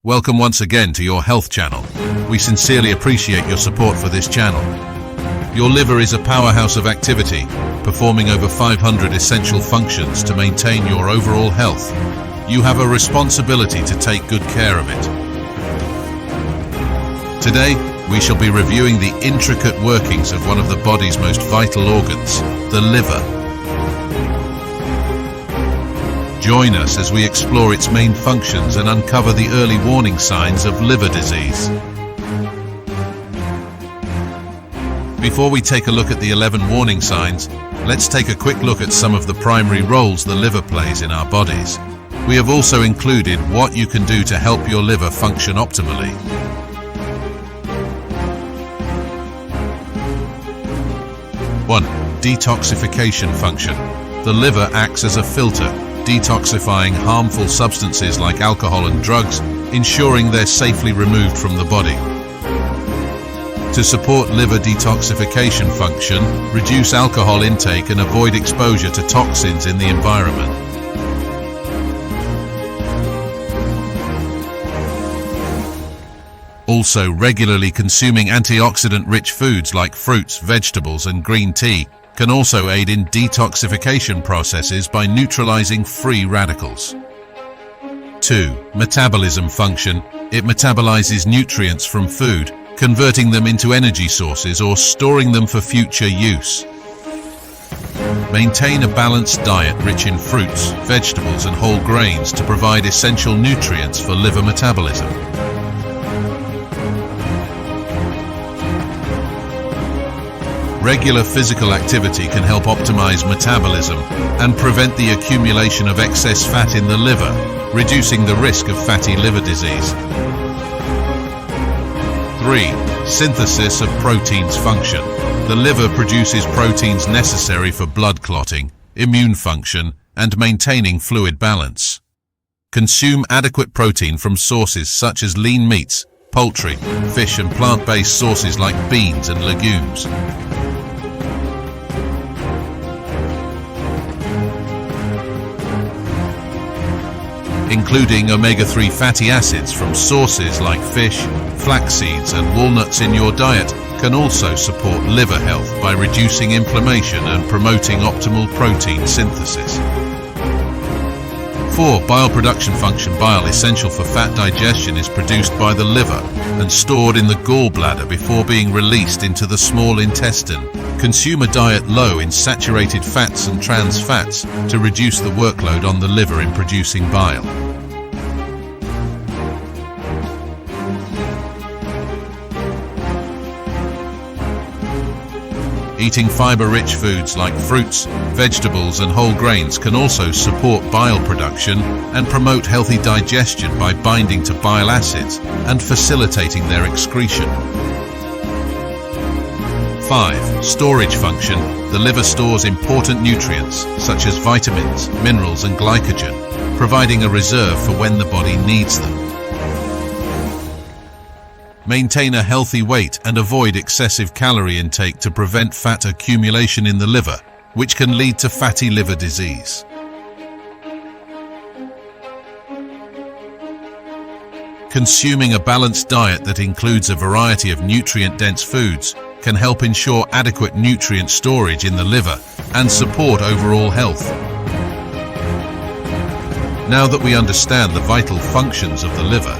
Welcome once again to your health channel. We sincerely appreciate your support for this channel. Your liver is a powerhouse of activity, performing over 500 essential functions to maintain your overall health. You have a responsibility to take good care of it. Today, we shall be reviewing the intricate workings of one of the body's most vital organs, the liver. Join us as we explore its main functions and uncover the early warning signs of liver disease. Before we take a look at the 11 warning signs, let's take a quick look at some of the primary roles the liver plays in our bodies. We have also included what you can do to help your liver function optimally. 1. Detoxification function. The liver acts as a filter, detoxifying harmful substances like alcohol and drugs, ensuring they're safely removed from the body. To support liver detoxification function, reduce alcohol intake and avoid exposure to toxins in the environment. Also, regularly consuming antioxidant-rich foods like fruits, vegetables, and green tea can also aid in detoxification processes by neutralizing free radicals. 2. Metabolism function. It metabolizes nutrients from food, converting them into energy sources or storing them for future use. Maintain a balanced diet rich in fruits, vegetables, and whole grains to provide essential nutrients for liver metabolism. Regular physical activity can help optimize metabolism and prevent the accumulation of excess fat in the liver, reducing the risk of fatty liver disease. 3. Synthesis of proteins function. The liver produces proteins necessary for blood clotting, immune function, and maintaining fluid balance. Consume adequate protein from sources such as lean meats, poultry, fish, and plant-based sources like beans and legumes. Including omega-3 fatty acids from sources like fish, flax seeds, and walnuts in your diet can also support liver health by reducing inflammation and promoting optimal protein synthesis. 4. Bile production function. Bile, essential for fat digestion, is produced by the liver and stored in the gallbladder before being released into the small intestine. Consume a diet low in saturated fats and trans fats to reduce the workload on the liver in producing bile. Eating fiber-rich foods like fruits, vegetables, and whole grains can also support bile production and promote healthy digestion by binding to bile acids and facilitating their excretion. 5. Storage function. The liver stores important nutrients such as vitamins, minerals, and glycogen, providing a reserve for when the body needs them. Maintain a healthy weight and avoid excessive calorie intake to prevent fat accumulation in the liver, which can lead to fatty liver disease. Consuming a balanced diet that includes a variety of nutrient-dense foods can help ensure adequate nutrient storage in the liver and support overall health. Now that we understand the vital functions of the liver,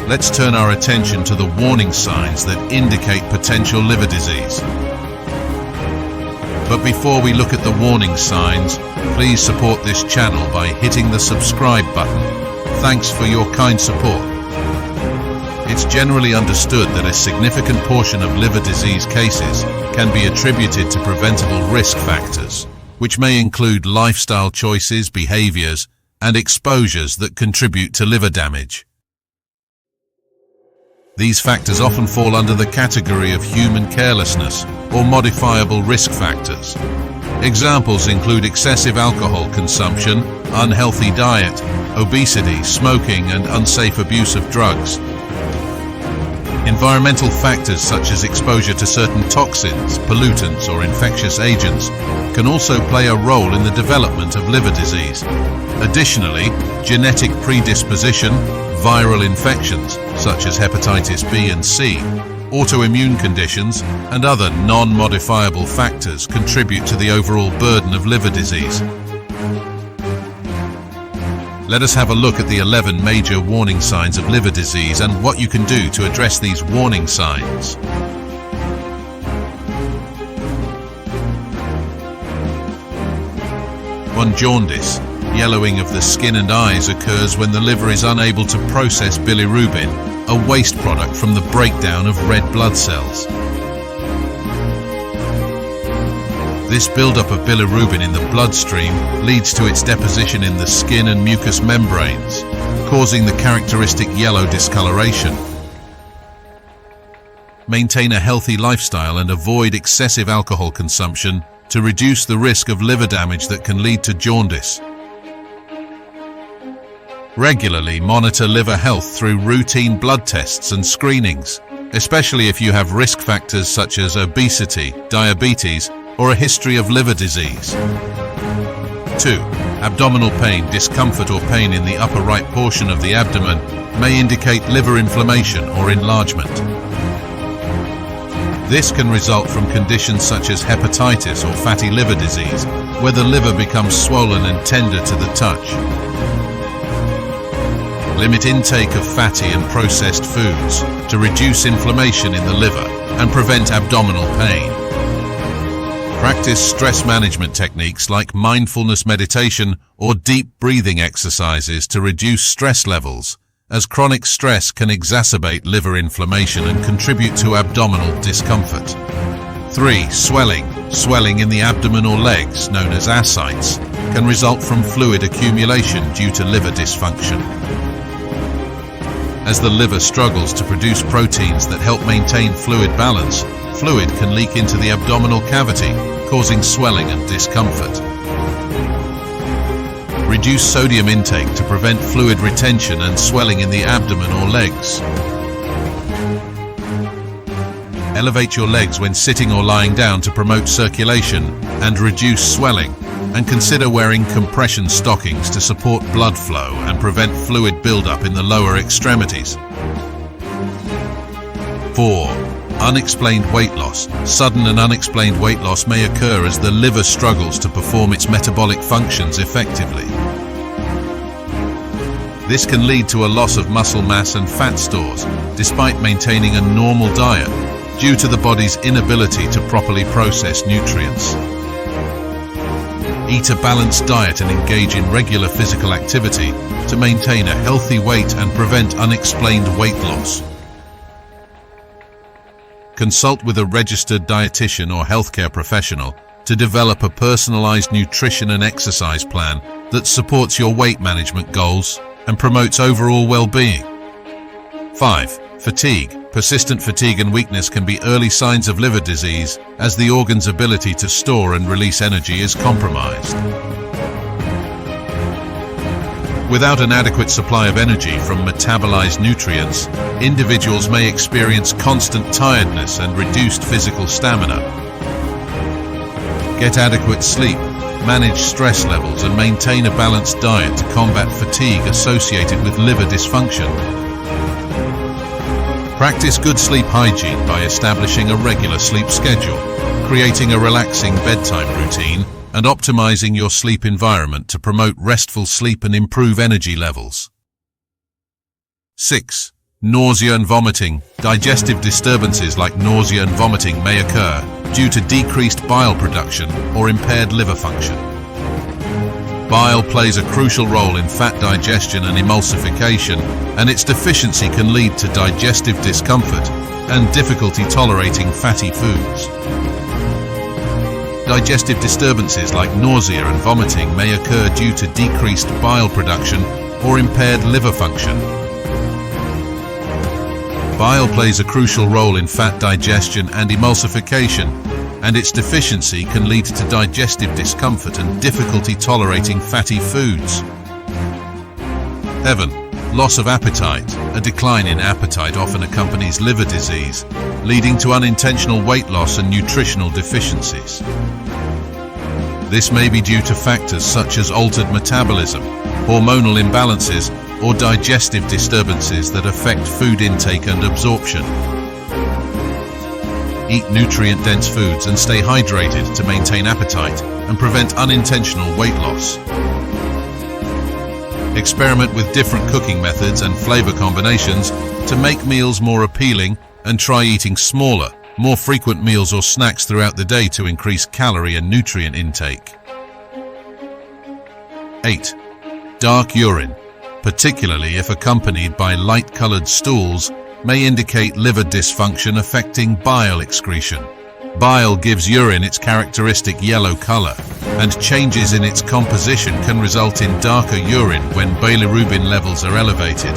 let's turn our attention to the warning signs that indicate potential liver disease. But before we look at the warning signs, please support this channel by hitting the subscribe button. Thanks for your kind support. It's generally understood that a significant portion of liver disease cases can be attributed to preventable risk factors, which may include lifestyle choices, behaviors, and exposures that contribute to liver damage. These factors often fall under the category of human carelessness or modifiable risk factors. Examples include excessive alcohol consumption, unhealthy diet, obesity, smoking, and unsafe abuse of drugs. Environmental factors such as exposure to certain toxins, pollutants, or infectious agents can also play a role in the development of liver disease. Additionally, genetic predisposition, Viral infections, such as hepatitis B and C, autoimmune conditions, and other non-modifiable factors contribute to the overall burden of liver disease. Let us have a look at the 11 major warning signs of liver disease and what you can do to address these warning signs. 1. Jaundice. Yellowing of the skin and eyes occurs when the liver is unable to process bilirubin, a waste product from the breakdown of red blood cells. This buildup of bilirubin in the bloodstream leads to its deposition in the skin and mucous membranes, causing the characteristic yellow discoloration. Maintain a healthy lifestyle and avoid excessive alcohol consumption to reduce the risk of liver damage that can lead to jaundice. Regularly monitor liver health through routine blood tests and screenings, especially if you have risk factors such as obesity, diabetes, or a history of liver disease. 2. Abdominal pain, discomfort or pain in the upper right portion of the abdomen may indicate liver inflammation or enlargement. This can result from conditions such as hepatitis or fatty liver disease, where the liver becomes swollen and tender to the touch. Limit intake of fatty and processed foods to reduce inflammation in the liver and prevent abdominal pain. Practice stress management techniques like mindfulness meditation or deep breathing exercises to reduce stress levels, as chronic stress can exacerbate liver inflammation and contribute to abdominal discomfort. 3. Swelling. Swelling in the abdomen or legs, known as ascites, can result from fluid accumulation due to liver dysfunction. As the liver struggles to produce proteins that help maintain fluid balance, fluid can leak into the abdominal cavity, causing swelling and discomfort. Reduce sodium intake to prevent fluid retention and swelling in the abdomen or legs. Elevate your legs when sitting or lying down to promote circulation and reduce swelling, and consider wearing compression stockings to support blood flow and prevent fluid buildup in the lower extremities. 4. Unexplained weight loss. Sudden and unexplained weight loss may occur as the liver struggles to perform its metabolic functions effectively. This can lead to a loss of muscle mass and fat stores, despite maintaining a normal diet, due to the body's inability to properly process nutrients. Eat a balanced diet and engage in regular physical activity to maintain a healthy weight and prevent unexplained weight loss. Consult with a registered dietitian or healthcare professional to develop a personalized nutrition and exercise plan that supports your weight management goals and promotes overall well-being. 5. Fatigue. Persistent fatigue and weakness can be early signs of liver disease, as the organ's ability to store and release energy is compromised. Without an adequate supply of energy from metabolized nutrients, individuals may experience constant tiredness and reduced physical stamina. Get adequate sleep, manage stress levels, and maintain a balanced diet to combat fatigue associated with liver dysfunction. Practice good sleep hygiene by establishing a regular sleep schedule, creating a relaxing bedtime routine, and optimizing your sleep environment to promote restful sleep and improve energy levels. 6. Nausea and vomiting. Digestive disturbances like nausea and vomiting may occur due to decreased bile production or impaired liver function. Bile plays a crucial role in fat digestion and emulsification, and its deficiency can lead to digestive discomfort and difficulty tolerating fatty foods. Digestive disturbances like nausea and vomiting may occur due to decreased bile production or impaired liver function. Bile plays a crucial role in fat digestion and emulsification, and its deficiency can lead to digestive discomfort and difficulty tolerating fatty foods. 7. Loss of appetite. A decline in appetite often accompanies liver disease, leading to unintentional weight loss and nutritional deficiencies. This may be due to factors such as altered metabolism, hormonal imbalances, or digestive disturbances that affect food intake and absorption. Eat nutrient-dense foods and stay hydrated to maintain appetite and prevent unintentional weight loss. Experiment with different cooking methods and flavor combinations to make meals more appealing, and try eating smaller, more frequent meals or snacks throughout the day to increase calorie and nutrient intake. 8. Dark urine, particularly if accompanied by light-colored stools, may indicate liver dysfunction affecting bile excretion. Bile gives urine its characteristic yellow color, and changes in its composition can result in darker urine when bilirubin levels are elevated.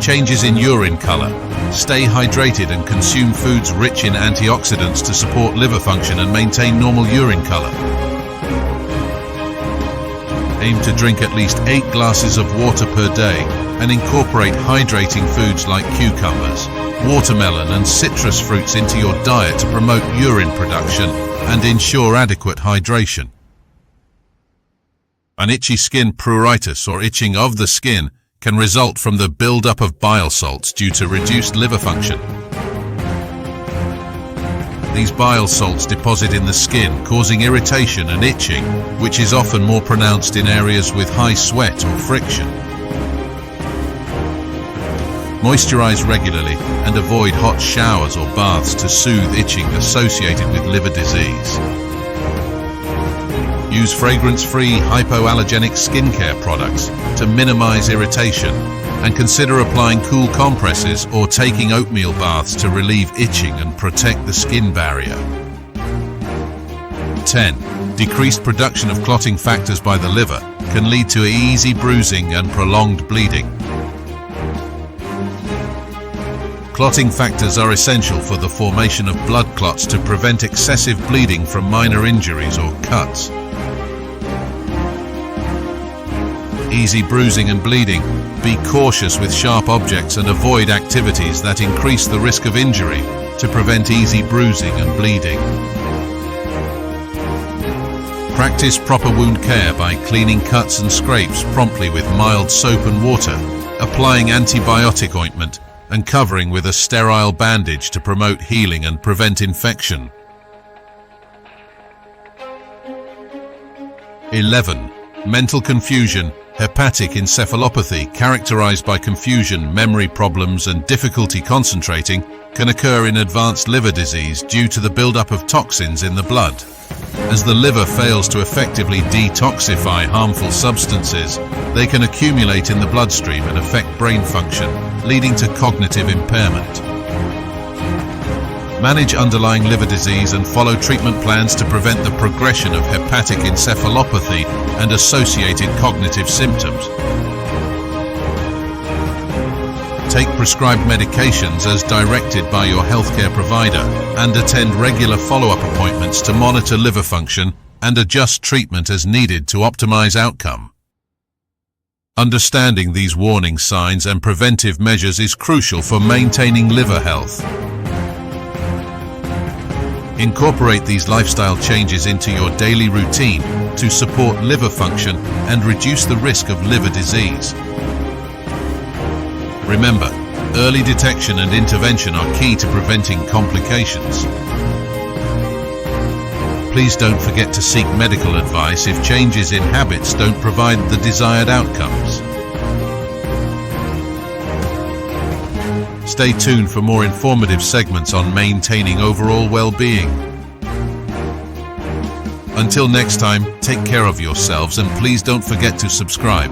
Changes in urine color. Stay hydrated and consume foods rich in antioxidants to support liver function and maintain normal urine color. Aim to drink at least 8 glasses of water per day and incorporate hydrating foods like cucumbers, watermelon and citrus fruits into your diet to promote urine production and ensure adequate hydration. An itchy skin pruritus or itching of the skin can result from the buildup of bile salts due to reduced liver function. These bile salts deposit in the skin, causing irritation and itching, which is often more pronounced in areas with high sweat or friction. Moisturize regularly and avoid hot showers or baths to soothe itching associated with liver disease. Use fragrance-free hypoallergenic skincare products to minimize irritation, and consider applying cool compresses or taking oatmeal baths to relieve itching and protect the skin barrier. 10. Decreased production of clotting factors by the liver can lead to easy bruising and prolonged bleeding. Clotting factors are essential for the formation of blood clots to prevent excessive bleeding from minor injuries or cuts. Easy bruising and bleeding. Be cautious with sharp objects and avoid activities that increase the risk of injury to prevent easy bruising and bleeding. Practice proper wound care by cleaning cuts and scrapes promptly with mild soap and water, applying antibiotic ointment, and covering with a sterile bandage to promote healing and prevent infection. 11. Mental confusion. Hepatic encephalopathy, characterized by confusion, memory problems, and difficulty concentrating, can occur in advanced liver disease due to the buildup of toxins in the blood. As the liver fails to effectively detoxify harmful substances, they can accumulate in the bloodstream and affect brain function, leading to cognitive impairment. Manage underlying liver disease and follow treatment plans to prevent the progression of hepatic encephalopathy and associated cognitive symptoms. Take prescribed medications as directed by your healthcare provider and attend regular follow-up appointments to monitor liver function and adjust treatment as needed to optimize outcome. Understanding these warning signs and preventive measures is crucial for maintaining liver health. Incorporate these lifestyle changes into your daily routine to support liver function and reduce the risk of liver disease. Remember, early detection and intervention are key to preventing complications. Please don't forget to seek medical advice if changes in habits don't provide the desired outcomes. Stay tuned for more informative segments on maintaining overall well-being. Until next time, take care of yourselves and please don't forget to subscribe.